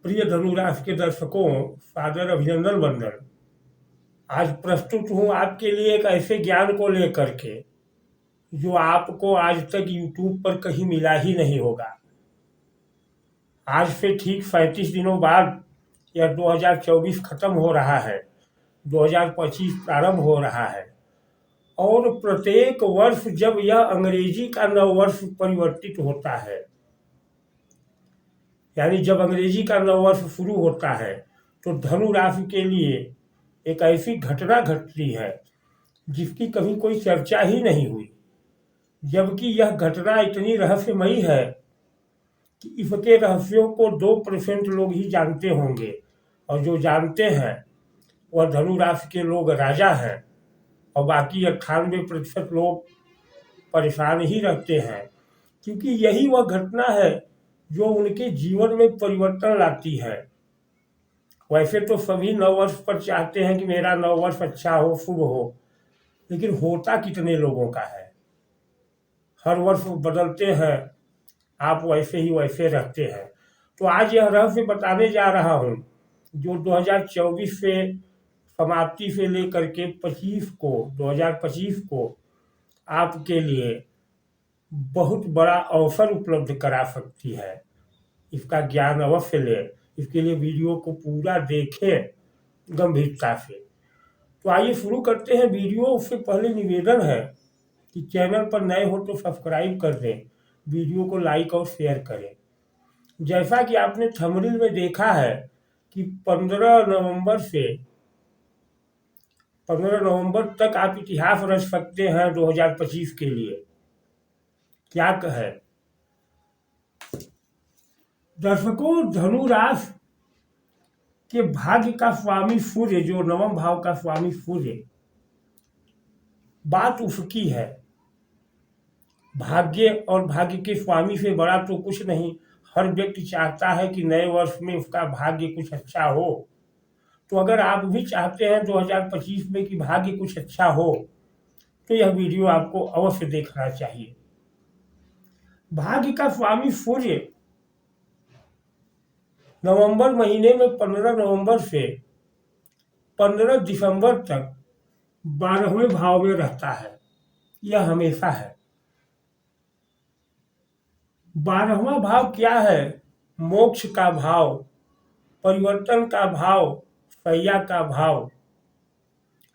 प्रिय धनुराश के दर्शकों, सादर अभिनंदन वंदन। आज प्रस्तुत हूँ आपके लिए एक ऐसे ज्ञान को लेकर के जो आपको आज तक यूट्यूब पर कहीं मिला ही नहीं होगा। आज से ठीक 37 दिनों बाद यह 2024 खत्म हो रहा है, 2025 प्रारंभ हो रहा है और प्रत्येक वर्ष जब यह अंग्रेजी का नववर्ष परिवर्तित होता है, यानी जब अंग्रेजी का नववर्ष शुरू होता है, तो धनु राशि के लिए एक ऐसी घटना घटती है जिसकी कभी कोई चर्चा ही नहीं हुई, जबकि यह घटना इतनी रहस्यमयी है कि इसके रहस्यों को 2% लोग ही जानते होंगे, और जो जानते हैं वह धनु राशि के लोग राजा हैं और बाकी 98% लोग परेशान ही रहते हैं, क्योंकि यही वह घटना है जो उनके जीवन में परिवर्तन लाती है। वैसे तो सभी नववर्ष पर चाहते हैं कि मेरा नववर्ष अच्छा हो, शुभ हो, लेकिन होता कितने लोगों का है। हर वर्ष बदलते हैं, आप वैसे ही वैसे रहते हैं। तो आज यह रहस्य बताने जा रहा हूँ जो 2024 से समाप्ति से लेकर के 2025 को आपके लिए बहुत बड़ा अवसर उपलब्ध करा सकती है। इसका ज्ञान अवश्य लें, इसके लिए वीडियो को पूरा देखें गंभीरता से। तो आइए शुरू करते हैं वीडियो। उससे पहले निवेदन है कि चैनल पर नए हो तो सब्सक्राइब कर दें, वीडियो को लाइक और शेयर करें। जैसा कि आपने थंबनेल में देखा है कि 15 नवंबर तक आप इतिहास रच सकते हैं 2025 के लिए। क्या कहे दर्शकों, धनु राशि के भाग्य का स्वामी सूर्य, जो नवम भाव का स्वामी सूर्य, बात उसकी है। भाग्य और भाग्य के स्वामी से बड़ा तो कुछ नहीं। हर व्यक्ति चाहता है कि नए वर्ष में उसका भाग्य कुछ अच्छा हो। तो अगर आप भी चाहते हैं 2025 में कि भाग्य कुछ अच्छा हो, तो यह वीडियो आपको अवश्य देखना चाहिए। भाग्य का स्वामी सूर्य नवंबर महीने में 15 नवंबर से 15 दिसंबर तक 12वें भाव में रहता है। यह हमेशा है। 12वां भाव क्या है? मोक्ष का भाव, परिवर्तन का भाव, सैया का भाव,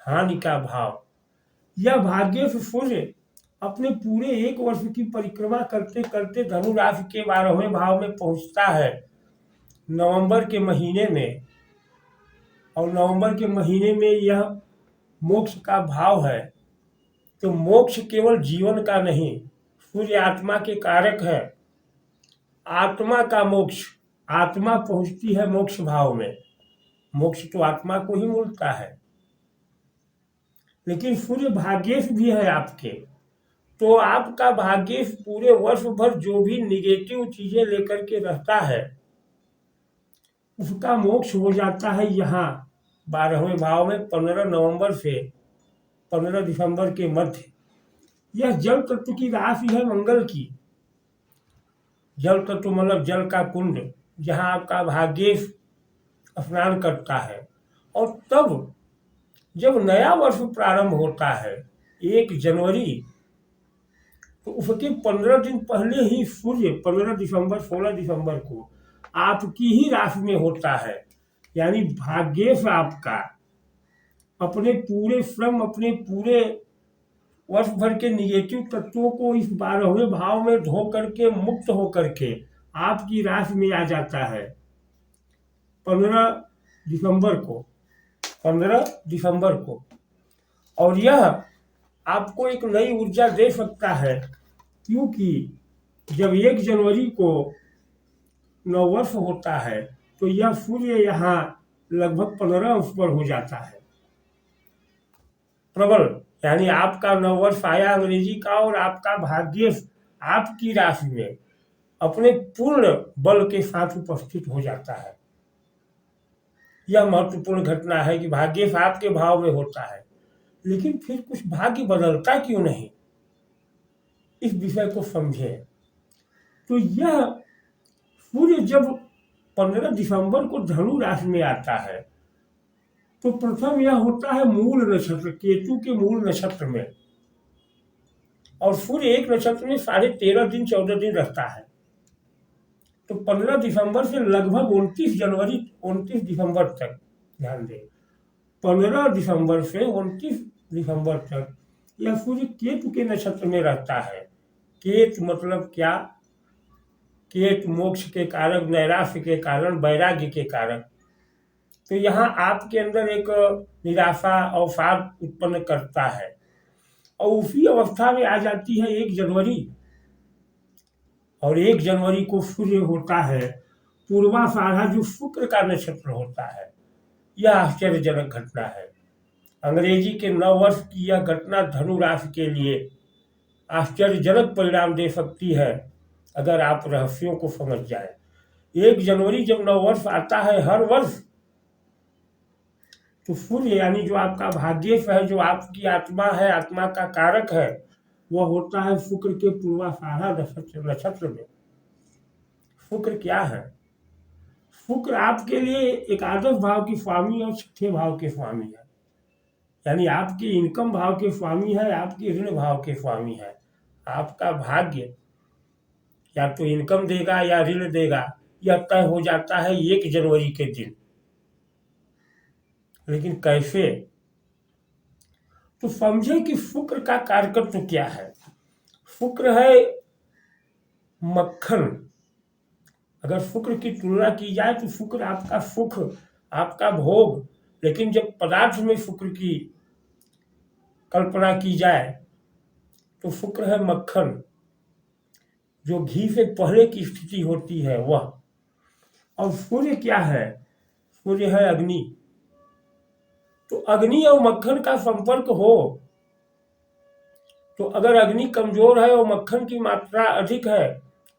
हानि का भाव। यह भाग्य से सूर्य अपने पूरे एक वर्ष की परिक्रमा करते करते धनु राशि के 12वें भाव में पहुंचता है नवंबर के महीने में, और नवंबर के महीने में यह मोक्ष का भाव है। तो मोक्ष केवल जीवन का नहीं, सूर्य आत्मा के कारक है। आत्मा का मोक्ष, आत्मा पहुंचती है मोक्ष भाव में। मोक्ष तो आत्मा को ही मिलता है, लेकिन सूर्य भाग्येश भी है आपके। तो आपका भाग्येश पूरे वर्ष भर जो भी निगेटिव चीजें लेकर के रहता है, उसका मोक्ष हो जाता है यहाँ 12वें भाव में 15 नवंबर से 15 दिसंबर के मध्य। यह जल तत्व की राशि है, मंगल की। जल तत्व मतलब जल का कुंड, जहाँ आपका भाग्येश स्नान करता है। और तब जब नया वर्ष प्रारंभ होता है 1 जनवरी, तो उसके 15 दिन पहले ही सूर्य 15 दिसंबर 16 दिसंबर को आपकी ही राशि में होता है। यानी भाग्येश आपका अपने पूरे श्रम, अपने पूरे वर्ष भर के निगेटिव तत्वों को इस 12वें भाव में धो करके, मुक्त हो करके आपकी राशि में आ जाता है 15 दिसंबर को। 15 दिसंबर को, और यह आपको एक नई ऊर्जा दे सकता है, क्योंकि जब 1 जनवरी को नववर्ष होता है तो यह सूर्य यहाँ लगभग 15 अंश पर हो जाता है प्रबल। यानी आपका नववर्ष आया अंग्रेजी का, और आपका भाग्य आपकी राशि में अपने पूर्ण बल के साथ उपस्थित हो जाता है। यह महत्वपूर्ण घटना है कि भाग्य आपके भाव में होता है, लेकिन फिर कुछ भाग्य बदलता क्यों नहीं, इस विषय को समझें। तो यह सूर्य जब 15 दिसंबर को धनु राशि में आता है। तो प्रथम यह होता है मूल नक्षत्र, केतु के मूल नक्षत्र में, और सूर्य एक नक्षत्र में 13.5 दिन 14 दिन रहता है। तो 15 दिसंबर से लगभग 29 दिसंबर तक, ध्यान दें, 15 दिसंबर से 29 दिसंबर तक यह सूर्य केतु के नक्षत्र में रहता है। केतु मतलब क्या? केतु मोक्ष के कारक, नैराश्य के कारण, वैराग्य के कारक। तो यहाँ आपके अंदर एक निराशा, अवसाद उत्पन्न करता है, और उसी अवस्था में आ जाती है 1 जनवरी, और 1 जनवरी को सूर्य होता है पूर्वाषाढ़ा, जो शुक्र का नक्षत्र होता है। यह आश्चर्यजनक घटना है। अंग्रेजी के नव वर्ष की यह घटना धनु राशि के लिए आश्चर्यजनक परिणाम दे सकती है, अगर आप रहस्यों को समझ जाए। 1 जनवरी जब नव वर्ष आता है हर वर्ष, तो सूर्य यानी जो आपका भाग्येश है, जो आपकी आत्मा है, आत्मा का कारक है, वह होता है शुक्र के पूर्वाषाढ़ा नक्षत्र में। शुक्र क्या है? शुक्र आपके लिए एकादश भाव के स्वामी और 6ठे भाव के स्वामी है, यानी आपके इनकम भाव के स्वामी है, आपके ऋण भाव के स्वामी है। आपका भाग्य या तो इनकम देगा या ऋण देगा, यह तय हो जाता है 1 जनवरी के दिन। लेकिन कैसे? तो समझे कि शुक्र का कारकत्व क्या है। शुक्र है मक्खन। अगर शुक्र की तुलना की जाए तो शुक्र आपका सुख, आपका भोग, लेकिन जब पदार्थ में शुक्र की कल्पना की जाए तो शुक्र है मक्खन, जो घी से पहले की स्थिति होती है वह। और सूर्य क्या है? सूर्य है अग्नि। तो अग्नि और मक्खन का संपर्क हो, तो अगर अग्नि कमजोर है और मक्खन की मात्रा अधिक है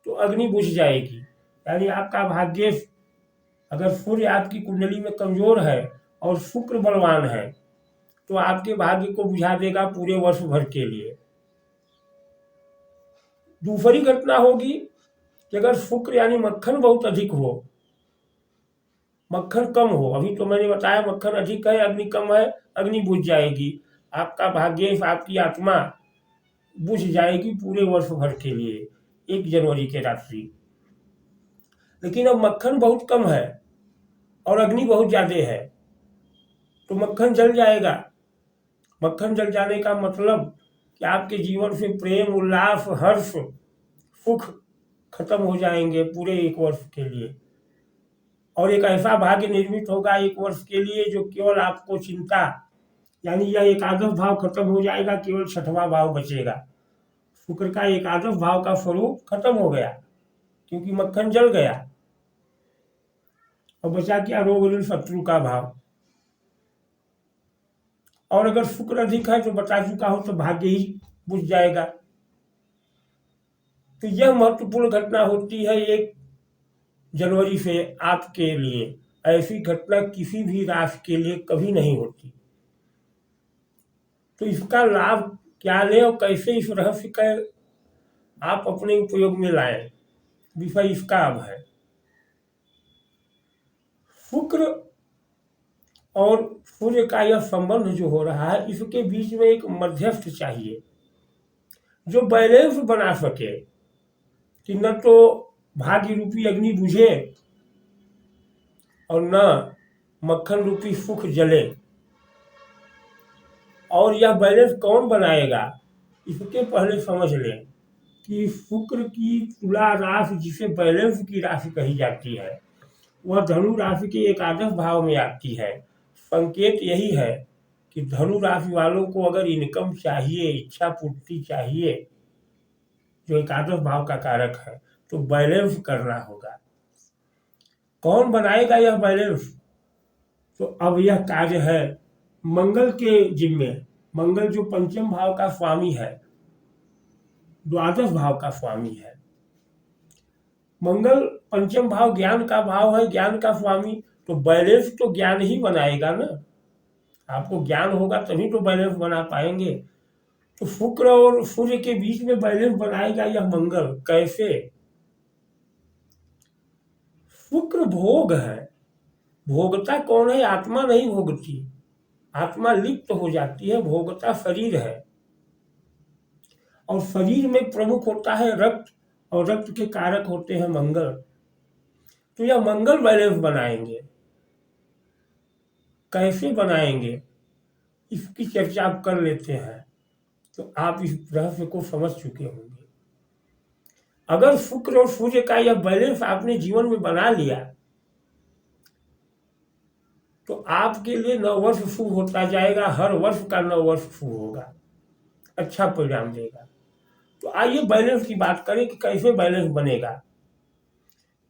तो अग्नि बुझ जाएगी। यानी आपका भाग्य, अगर सूर्य आपकी कुंडली में कमजोर है और शुक्र बलवान है, तो आपके भाग्य को बुझा देगा पूरे वर्ष भर के लिए। दूसरी घटना होगी कि अगर शुक्र यानी मक्खन बहुत अधिक हो, मक्खन कम हो, अभी तो मैंने बताया मक्खन अधिक है, अग्नि कम है, अग्नि बुझ जाएगी, आपका भाग्य, आपकी आत्मा बुझ जाएगी पूरे वर्ष भर के लिए 1 जनवरी के रात्रि। लेकिन अब मक्खन बहुत कम है और अग्नि बहुत ज्यादा है, तो मक्खन जल जाएगा। मक्खन जल जाने का मतलब कि आपके जीवन से प्रेम, उल्लास, हर्ष, सुख खत्म हो जाएंगे पूरे 1 वर्ष के लिए। और एक ऐसा भाग्य निर्मित होगा 1 वर्ष के लिए जो केवल आपको चिंता, यानी यह एकादश भाव खत्म हो जाएगा, केवल 6वां भाव बचेगा। शुक्र का एकादश भाव का स्वरूप खत्म हो गया क्योंकि मक्खन जल गया, और बचा क्या? रोग, ऋण, शत्रु का भाव। और अगर शुक्र अधिक है तो बता चुका हो, तो भाग्य ही बुझ जाएगा। तो यह महत्वपूर्ण घटना होती है 1 जनवरी से आपके लिए। ऐसी घटना किसी भी राशि के लिए कभी नहीं होती। तो इसका लाभ क्या लें और कैसे इस रहस्य का आप अपने उपयोग में लाएं, विषय इसका अब है। शुक्र और सूर्य का यह संबंध जो हो रहा है, इसके बीच में एक मध्यस्थ चाहिए जो बैलेंस बना सके, कि न तो भाग्य रूपी अग्नि बुझे और न मक्खन रूपी सुख जले। और यह बैलेंस कौन बनाएगा, इसके पहले समझ लें कि शुक्र की तुला राशि, जिसे बैलेंस की राशि कही जाती है, वह धनु राशि के एकादश भाव में आती है। संकेत यही है कि धनु राशि वालों को अगर इनकम चाहिए, इच्छा पूर्ति चाहिए, जो एकादश भाव का कारक है, तो बैलेंस करना होगा। कौन बनाएगा यह बैलेंस? तो अब यह कार्य है मंगल के जिम्मे। मंगल जो पंचम भाव का स्वामी है, द्वादश भाव का स्वामी है। मंगल पंचम भाव ज्ञान का भाव है, ज्ञान का स्वामी, तो बैलेंस तो ज्ञान ही बनाएगा ना। आपको ज्ञान होगा तभी तो बैलेंस बना पाएंगे। तो शुक्र और सूर्य के बीच में बैलेंस बनाएगा यह मंगल। कैसे? शुक्र भोग है। भोगता कौन है? आत्मा नहीं भोगती, आत्मा लिप्त हो जाती है, भोगता शरीर है। और शरीर में प्रमुख होता है रक्त, और रक्त के कारक होते हैं मंगल। तो यह मंगल बैलेंस बनाएंगे, कैसे बनाएंगे इसकी चर्चा आप कर लेते हैं, तो आप इस रहस्य को समझ चुके होंगे। अगर शुक्र और सूर्य का यह बैलेंस आपने जीवन में बना लिया, तो आपके लिए नववर्ष शुभ होता जाएगा, हर वर्ष का नववर्ष शुभ होगा, अच्छा परिणाम देगा। तो आइए बैलेंस की बात करें कि कैसे बैलेंस बनेगा।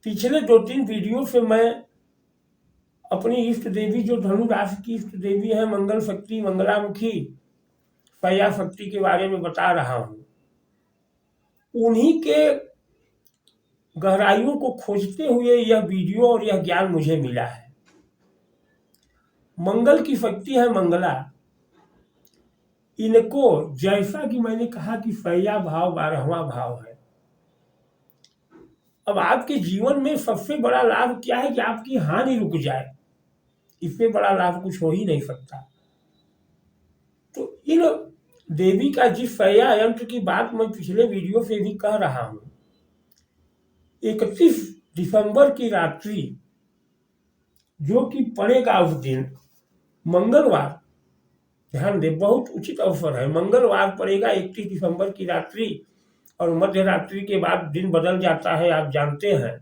पिछले 2-3 वीडियो से मैं अपनी इष्ट देवी, जो धनु राशि की इष्ट देवी है, मंगल शक्ति, मंगलामुखी शैया शक्ति के बारे में बता रहा हूं। उन्हीं के गहराइयों को खोजते हुए यह वीडियो और यह ज्ञान मुझे मिला है। मंगल की शक्ति है मंगला। इनको, जैसा कि मैंने कहा कि शैया भाव 12वां भाव है। अब आपके जीवन में सबसे बड़ा लाभ क्या है? कि आपकी हानि रुक जाए, इससे बड़ा लाभ कुछ हो ही नहीं सकता। तो इन देवी का जिस शैया यंत्र की बात मैं पिछले वीडियो से भी कह रहा हूं, 31 दिसंबर की रात्रि, जो कि पड़ेगा उस दिन मंगलवार, ध्यान दे, बहुत उचित अवसर है, मंगलवार पड़ेगा 31 दिसंबर की रात्रि, और मध्य रात्रि के बाद दिन बदल जाता है, आप जानते हैं।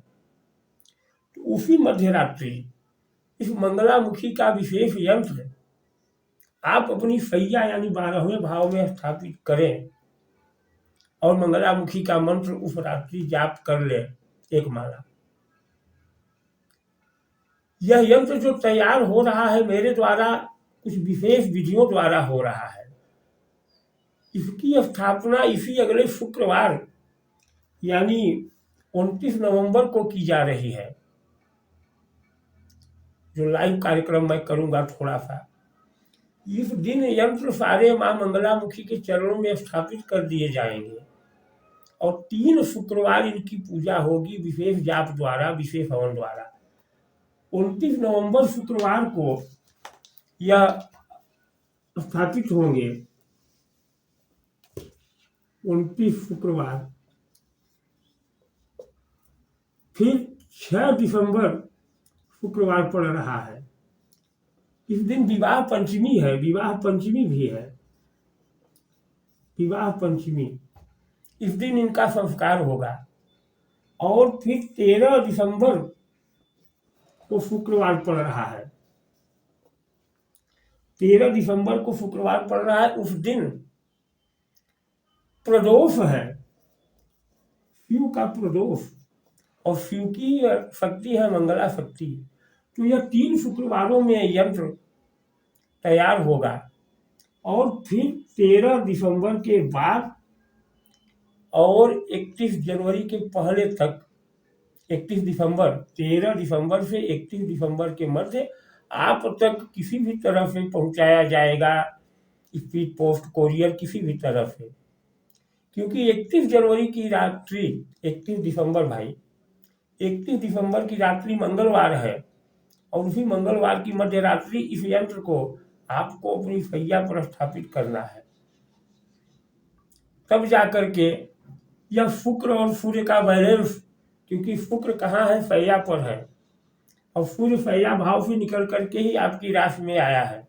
तो उसी मध्य रात्रि इस मंगलामुखी का विशेष यंत्र आप अपनी शैया यानी 12वें भाव में स्थापित करें, और मंगलामुखी का मंत्र उस रात्रि जाप कर ले, एक माला। यह यंत्र जो तैयार हो रहा है मेरे द्वारा, कुछ विशेष विधियों द्वारा हो रहा है। इसकी स्थापना इसी अगले शुक्रवार यानी 29 नवंबर को की जा रही है, जो लाइव कार्यक्रम मैं करूंगा थोड़ा सा। इस दिन यंत्र सारे मां मंगलामुखी के चरणों में स्थापित कर दिए जाएंगे, और 3 शुक्रवार इनकी पूजा होगी विशेष जाप द्वारा, विशेष हवन द्वारा। 29 नवंबर शुक्रवार को यह स्थापित होंगे, 29 शुक्रवार। फिर 6 दिसंबर शुक्रवार पड़ रहा है। इस दिन विवाह पंचमी है, विवाह पंचमी भी है, विवाह पंचमी। इस दिन इनका संस्कार होगा। और फिर 13 दिसंबर को शुक्रवार पड़ रहा है, 13 दिसंबर को शुक्रवार पड़ रहा है। उस दिन प्रदोष है, शिव का प्रदोष, और शिव की शक्ति है मंगला शक्ति। तो यह 3 शुक्रवारों में यंत्र तैयार होगा, और फिर 13 दिसंबर के बाद और 31 जनवरी के पहले तक, 31 दिसंबर, 13 दिसंबर से 31 दिसंबर के मध्य आप तक किसी भी तरह से पहुंचाया जाएगा, स्पीड पोस्ट, कोरियर, किसी भी तरह से। क्योंकि 31 जनवरी की रात्रि, 31 दिसंबर भाई, 31 दिसंबर की रात्रि मंगलवार है, और उसी मंगलवार की मध्य रात्रि इस यंत्र को आपको अपनी शैया पर स्थापित करना है। तब जाकर के यह शुक्र और सूर्य का बैलेंस, क्योंकि शुक्र कहाँ है? शैया पर है, और सूर्य शैया भाव से निकल करके ही आपकी राशि में आया है।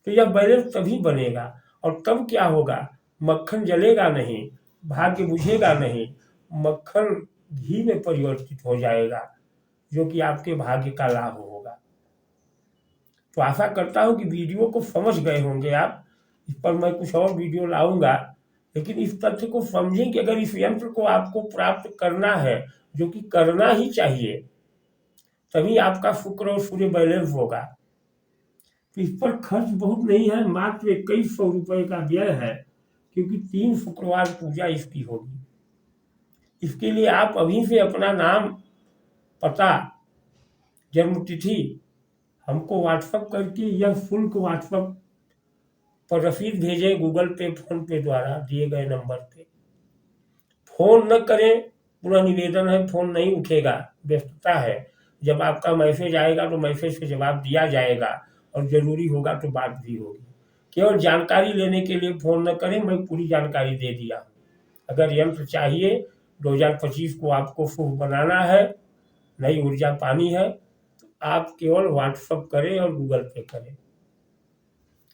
तो यह बैलेंस तभी बनेगा, और तब क्या होगा? मक्खन जलेगा नहीं, भाग्य बुझेगा नहीं, मक्खन घी में परिवर्तित हो जाएगा, जो कि आपके भाग्य का लाभ होगा। तो आशा करता हूं कि वीडियो को समझ गए होंगे आप। इस पर मैं कुछ और वीडियो लाऊंगा, लेकिन इस तथ्य को समझें कि अगर इस यंत्र को आपको प्राप्त करना है, जो कि करना ही चाहिए, तभी आपका शुक्र और सूर्य बैलेंस होगा। तो इस पर खर्च बहुत नहीं है, मात्र 2100 रुपये का व्यय है, क्योंकि 3 शुक्रवार पूजा इसकी होगी। इसके लिए आप अभी से अपना नाम, पता, जन्मतिथि हमको व्हाट्सएप करके यह शुल्क व्हाट्सएप पर रसीद भेजें, गूगल पे, फोन पे द्वारा दिए गए नंबर पे। फोन न करें, पुनः निवेदन है, फ़ोन नहीं उठेगा, व्यस्तता है। जब आपका मैसेज आएगा तो मैसेज का जवाब दिया जाएगा और ज़रूरी होगा तो बात भी होगी। केवल जानकारी लेने के लिए फ़ोन न करें, मैं पूरी जानकारी दे दिया हूँ। अगर यंत्र चाहिए, 2025 को आपको शुभ बनाना है, नई ऊर्जा पानी है, तो आप केवल व्हाट्सएप करें और गूगल पे करें।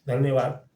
धन्यवाद।